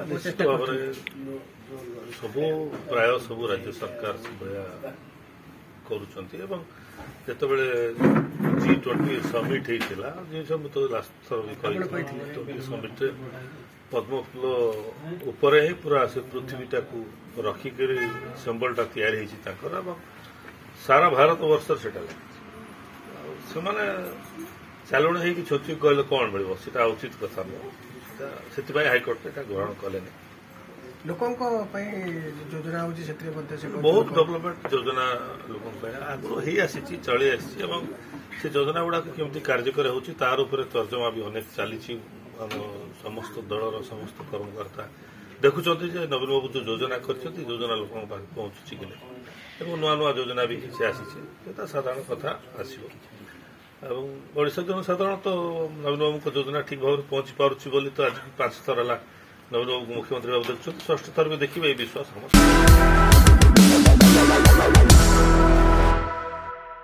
निश्चित भाव सबू प्राय सबू राज्य सरकार करुँच जितेबाला G20 समिट होता जो तो लास्ट थर भी समिट पद्म फूल उपर ही पूरा से पृथ्वीटा को रखिक सिंबलटा तैयारी सारा भारत वर्ष से चालुण हो छोची कहले कौन मिल उचित कथा से हाइकोर्ट ग्रहण कले लोकों योजना बहुत डेवलपमेंट योजना लोक आगुरी हो आसी चली आसी से योजना गुड़ाक केमती कार्यकर हो तार तर्जमा भी अनेक चली समस्त दलर समस्त कर्मकर्ता देखुं नवीन बाबू जो योजना कर योजना लोक पहुंचुची कि नहीं नुआ नुआ योजना भी किसी आसी साधारण कथा आसो ओडिशा जनसाधारण तो नवीन बाबू योजना ठीक भाव में पहुंची पार्टी बोली तो आज 5 थर है नवीन बाबू मुख्यमंत्री भाव देखुं 6ठ थर भी देखिए ये विश्वास हम